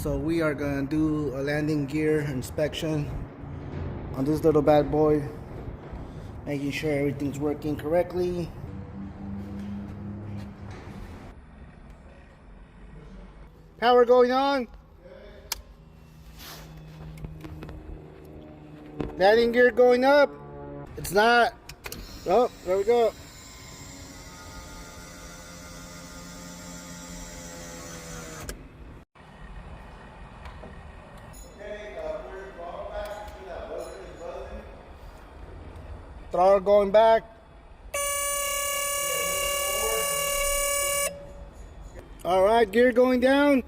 So we are gonna do a landing gear inspection on this little bad boy, making sure everything's working correctly. Power going on. Landing gear going up. It's not. Oh, there we go. Throttle going back. All right, gear going down.